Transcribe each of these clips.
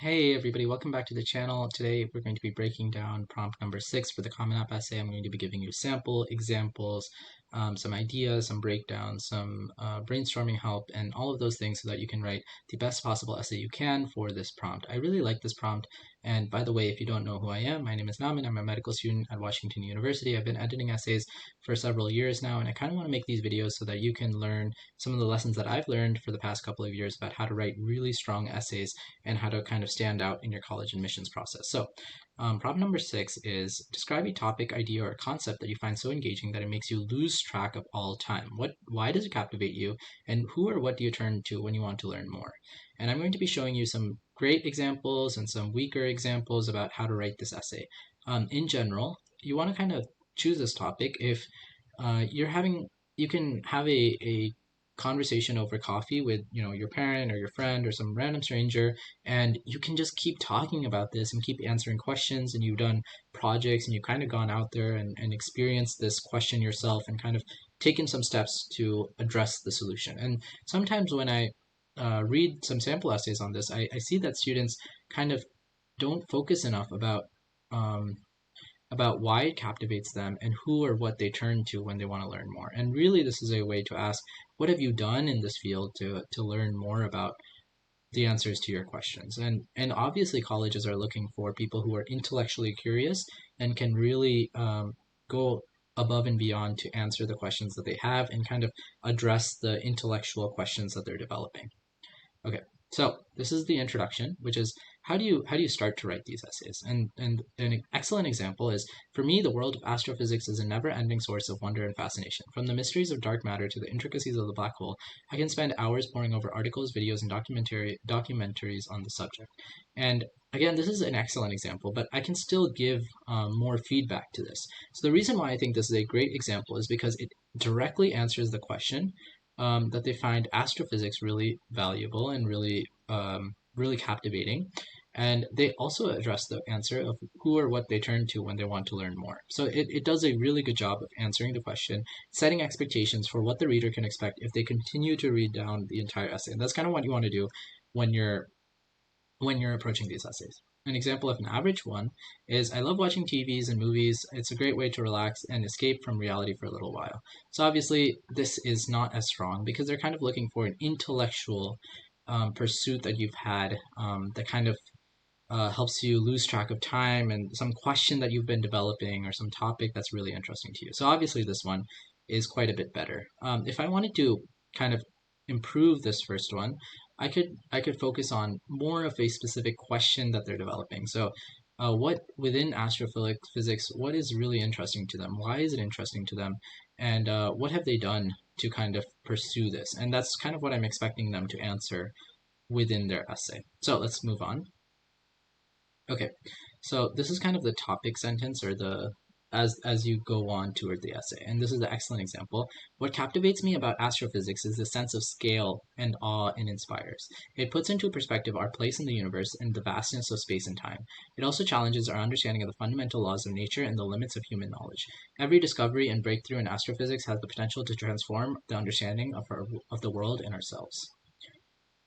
Hey everybody, welcome back to the channel. Today we're going to be breaking down prompt number 6 for the Common App essay. I'm going to be giving you sample examples, some ideas, some breakdowns, some brainstorming help, and all of those things so that you can write the best possible essay you can for this prompt. I really like this prompt. And by the way, if you don't know who I am, my name is Naman. I'm a medical student at Washington University. I've been editing essays for several years now, and I kind of want to make these videos so that you can learn some of the lessons that I've learned for the past couple of years about how to write really strong essays and how to kind of stand out in your college admissions process. So problem number 6 is describe a topic, idea, or concept that you find so engaging that it makes you lose track of all time. Why does it captivate you, and who or what do you turn to when you want to learn more? And I'm going to be showing you some great examples and some weaker examples about how to write this essay. In general, you want to kind of choose this topic if you can have a conversation over coffee with your parent or your friend or some random stranger, and you can just keep talking about this and keep answering questions, and you've done projects and you've kind of gone out there and experienced this question yourself and kind of taken some steps to address the solution. And sometimes when I read some sample essays on this, I see that students kind of don't focus enough um, about why it captivates them and who or what they turn to when they want to learn more. And really, this is a way to ask, what have you done in this field to learn more about the answers to your questions? And obviously, colleges are looking for people who are intellectually curious and can really go above and beyond to answer the questions that they have and kind of address the intellectual questions that they're developing. Okay, so this is the introduction, which is how do you start to write these essays? And an excellent example is, for me, the world of astrophysics is a never-ending source of wonder and fascination. From the mysteries of dark matter to the intricacies of the black hole, I can spend hours poring over articles, videos, and documentaries on the subject. And again, this is an excellent example, but I can still give more feedback to this. So the reason why I think this is a great example is because it directly answers the question that they find astrophysics really valuable and really captivating. And they also address the answer of who or what they turn to when they want to learn more. So it does a really good job of answering the question, setting expectations for what the reader can expect if they continue to read down the entire essay. And that's kind of what you want to do when you're approaching these essays. An example of an average one is, I love watching TVs and movies. It's a great way to relax and escape from reality for a little while. So obviously, this is not as strong because they're kind of looking for an intellectual pursuit that you've had that kind of helps you lose track of time, and some question that you've been developing or some topic that's really interesting to you. So obviously, this one is quite a bit better. If I wanted to kind of improve this first one, I could focus on more of a specific question that they're developing. So, what within astrophysics, what is really interesting to them? Why is it interesting to them? And what have they done to kind of pursue this? And that's kind of what I'm expecting them to answer within their essay. So let's move on. Okay, so this is kind of the topic sentence, or the as you go on toward the essay. And this is the excellent example. What captivates me about astrophysics is the sense of scale and awe it inspires. It puts into perspective our place in the universe and the vastness of space and time. It also challenges our understanding of the fundamental laws of nature and the limits of human knowledge. Every discovery and breakthrough in astrophysics has the potential to transform the understanding of the world and ourselves.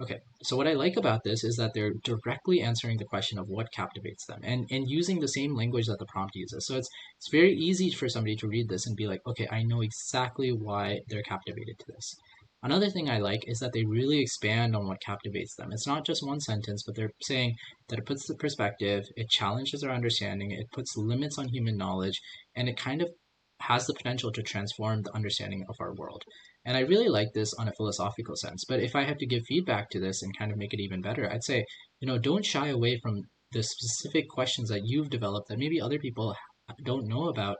Okay, so what I like about this is that they're directly answering the question of what captivates them, and using the same language that the prompt uses. So it's very easy for somebody to read this and be like, okay, I know exactly why they're captivated to this. Another thing I like is that they really expand on what captivates them. It's not just one sentence, but they're saying that it puts the perspective, it challenges our understanding, it puts limits on human knowledge, and it kind of has the potential to transform the understanding of our world. And I really like this on a philosophical sense. But if I had to give feedback to this and kind of make it even better, I'd say, don't shy away from the specific questions that you've developed that maybe other people don't know about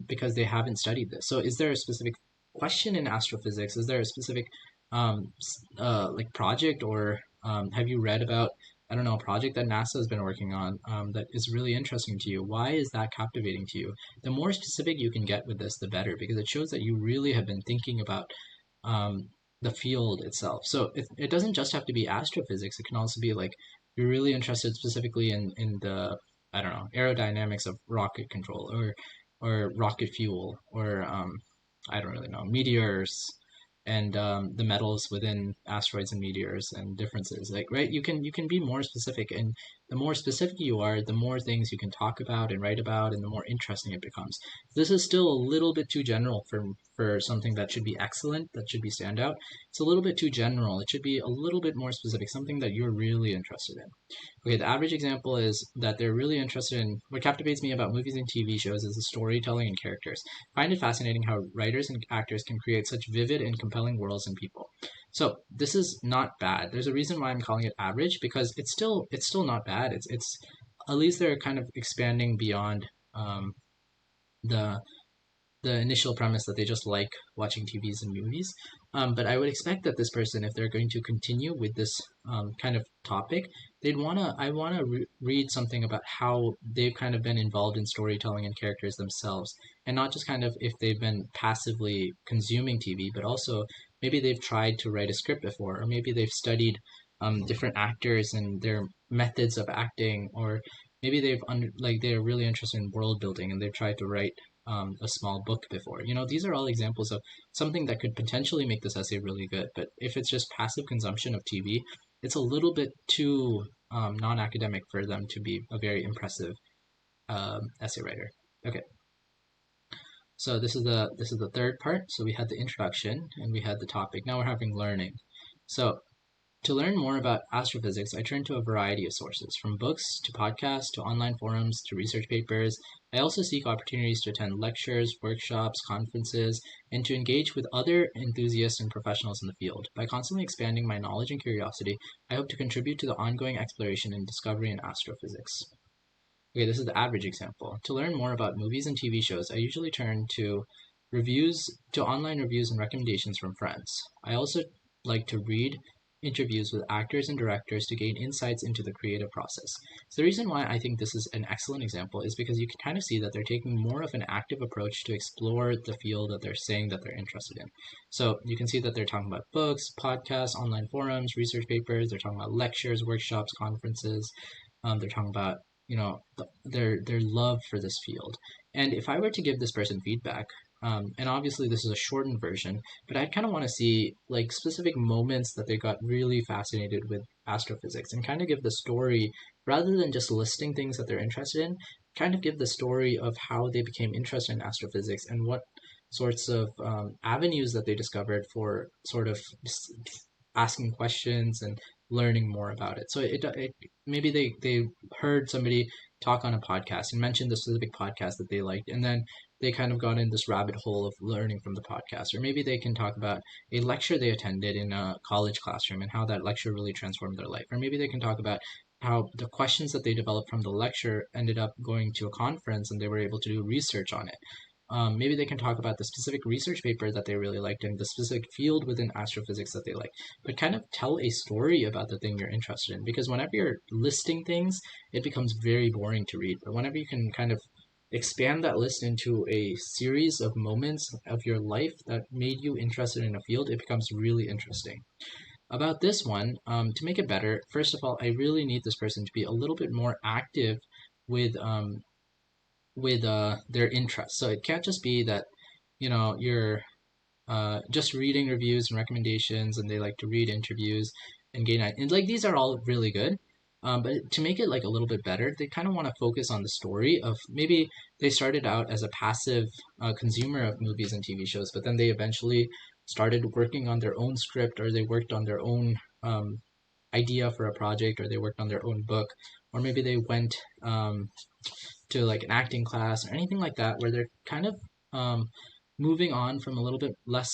because they haven't studied this. So is there a specific question in astrophysics? Is there a specific like project, or have you read about, I don't know, a project that NASA has been working on that is really interesting to you? Why is that captivating to you? The more specific you can get with this, the better, because it shows that you really have been thinking about um, the field itself. So it doesn't just have to be astrophysics. It can also be like you're really interested specifically in the, I don't know, aerodynamics of rocket control, or rocket fuel, or I don't really know, meteors, the metals within asteroids and meteors and differences. Like, right, you can be more specific, and the more specific you are, the more things you can talk about and write about, and the more interesting it becomes. This is still a little bit too general for something that should be excellent, that should be standout. It's a little bit too general. It should be a little bit more specific, something that you're really interested in. Okay, the average example is that they're really interested in what captivates me about movies and TV shows is the storytelling and characters. I find it fascinating how writers and actors can create such vivid and compelling worlds and people. So this is not bad. There's a reason why I'm calling it average, because it's still not bad. It's at least they're kind of expanding beyond the the initial premise that they just like watching TVs and movies. But I would expect that this person, if they're going to continue with this kind of topic, I wanna read something about how they've kind of been involved in storytelling and characters themselves, and not just kind of if they've been passively consuming TV, but also maybe they've tried to write a script before, or maybe they've studied different actors and their methods of acting, or maybe like they're really interested in world building and they've tried to write a small book before. These are all examples of something that could potentially make this essay really good. But if it's just passive consumption of TV, it's a little bit too non-academic for them to be a very impressive essay writer. Okay, so this is the third part. So we had the introduction and we had the topic. Now we're having learning. So to learn more about astrophysics, I turn to a variety of sources, from books to podcasts to online forums to research papers. I also seek opportunities to attend lectures, workshops, conferences, and to engage with other enthusiasts and professionals in the field. By constantly expanding my knowledge and curiosity, I hope to contribute to the ongoing exploration and discovery in astrophysics. Okay, this is the average example. To learn more about movies and TV shows, I usually turn to online reviews and recommendations from friends. I also like to read interviews with actors and directors to gain insights into the creative process. So the reason why I think this is an excellent example is because you can kind of see that they're taking more of an active approach to explore the field that they're saying that they're interested in. So you can see that they're talking about books, podcasts, online forums, research papers. They're talking about lectures, workshops, conferences. They're talking about their love for this field. And if I were to give this person feedback, and obviously this is a shortened version, but I'd kind of want to see like specific moments that they got really fascinated with astrophysics, and kind of give the story rather than just listing things that they're interested in. Kind of give the story of how they became interested in astrophysics and what sorts of avenues that they discovered for sort of asking questions and learning more about it. So it maybe they heard somebody talk on a podcast and mentioned the specific podcast that they liked, and then they kind of got in this rabbit hole of learning from the podcast. Or maybe they can talk about a lecture they attended in a college classroom and how that lecture really transformed their life. Or maybe they can talk about how the questions that they developed from the lecture ended up going to a conference and they were able to do research on it. Maybe they can talk about the specific research paper that they really liked and the specific field within astrophysics that they like, but kind of tell a story about the thing you're interested in. Because whenever you're listing things, it becomes very boring to read. But whenever you can kind of expand that list into a series of moments of your life that made you interested in a field, it becomes really interesting. About this one, to make it better, first of all, I really need this person to be a little bit more active with their interests. So it can't just be that you're just reading reviews and recommendations, and they like to read interviews and gain and like these are all really good. But to make it like a little bit better, they kind of want to focus on the story of maybe they started out as a passive consumer of movies and TV shows, but then they eventually started working on their own script, or they worked on their own idea for a project, or they worked on their own book, or maybe they went to like an acting class or anything like that, where they're kind of moving on from a little bit less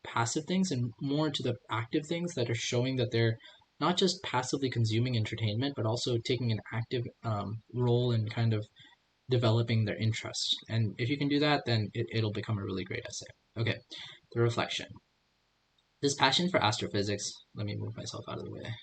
passive things and more to the active things that are showing that they're not just passively consuming entertainment, but also taking an active role in kind of developing their interests. And if you can do that, then it'll become a really great essay. Okay, the reflection. This passion for astrophysics, let me move myself out of the way.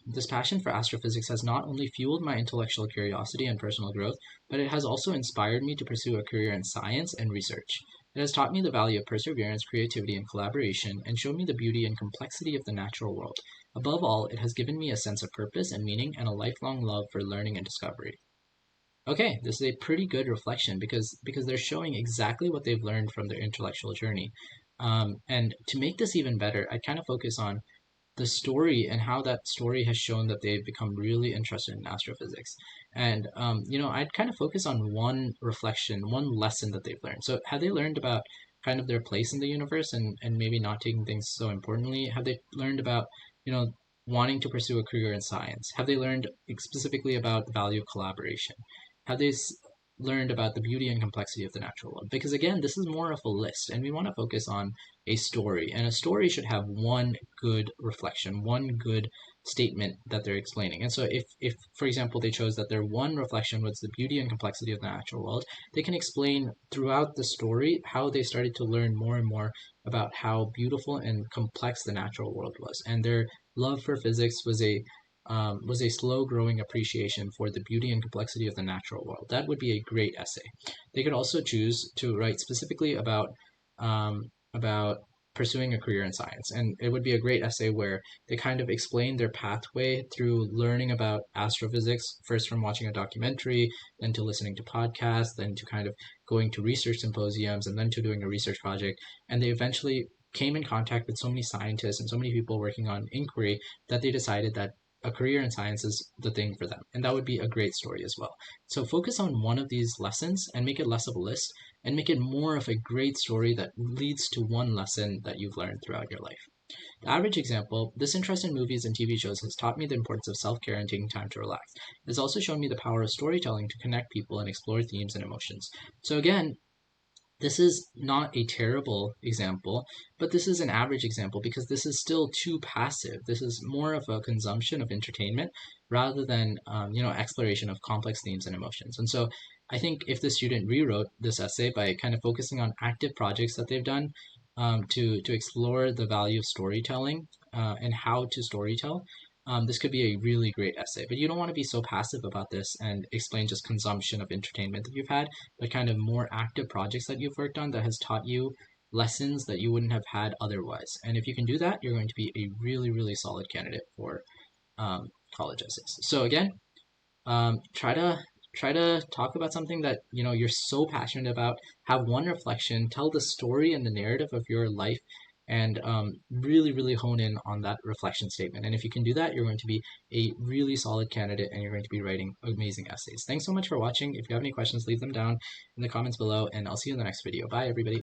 This passion for astrophysics has not only fueled my intellectual curiosity and personal growth, but it has also inspired me to pursue a career in science and research. It has taught me the value of perseverance, creativity, and collaboration, and shown me the beauty and complexity of the natural world. Above all, it has given me a sense of purpose and meaning and a lifelong love for learning and discovery. okay, this is a pretty good reflection because they're showing exactly what they've learned from their intellectual journey. And to make this even better, I kind of focus on the story and how that story has shown that they've become really interested in astrophysics. And I'd kind of focus on one reflection, one lesson that they've learned. So have they learned about kind of their place in the universe and maybe not taking things so importantly? Have they learned about, you know, wanting to pursue a career in science? Have they learned specifically about the value of collaboration? Have they learned about the beauty and complexity of the natural world? Because again, this is more of a list, and we want to focus on a story. And a story should have one good reflection, one good statement that they're explaining. And so if for example, they chose that their one reflection was the beauty and complexity of the natural world, they can explain throughout the story how they started to learn more and more about how beautiful and complex the natural world was. And their love for physics was a slow growing appreciation for the beauty and complexity of the natural world. That would be a great essay. They could also choose to write specifically about pursuing a career in science, and it would be a great essay where they kind of explain their pathway through learning about astrophysics, first from watching a documentary, then to listening to podcasts, then to kind of going to research symposiums, and then to doing a research project. And they eventually came in contact with so many scientists and so many people working on inquiry that they decided that a career in science is the thing for them. And that would be a great story as well. So focus on one of these lessons and make it less of a list and make it more of a great story that leads to one lesson that you've learned throughout your life. The average example, this interest in movies and TV shows has taught me the importance of self-care and taking time to relax. It has also shown me the power of storytelling to connect people and explore themes and emotions. So again, this is not a terrible example, but this is an average example because this is still too passive. This is more of a consumption of entertainment rather than, exploration of complex themes and emotions. And so I think if the student rewrote this essay by kind of focusing on active projects that they've done to explore the value of storytelling and how to storytell, this could be a really great essay. But you don't want to be so passive about this and explain just consumption of entertainment that you've had, but kind of more active projects that you've worked on that has taught you lessons that you wouldn't have had otherwise. And if you can do that, you're going to be a really, really solid candidate for college essays. So again, try to talk about something that you're so passionate about. Have one reflection, tell the story and the narrative of your life, and really, really hone in on that reflection statement. And if you can do that, you're going to be a really solid candidate and you're going to be writing amazing essays. Thanks so much for watching. If you have any questions, leave them down in the comments below, and I'll see you in the next video. Bye, everybody.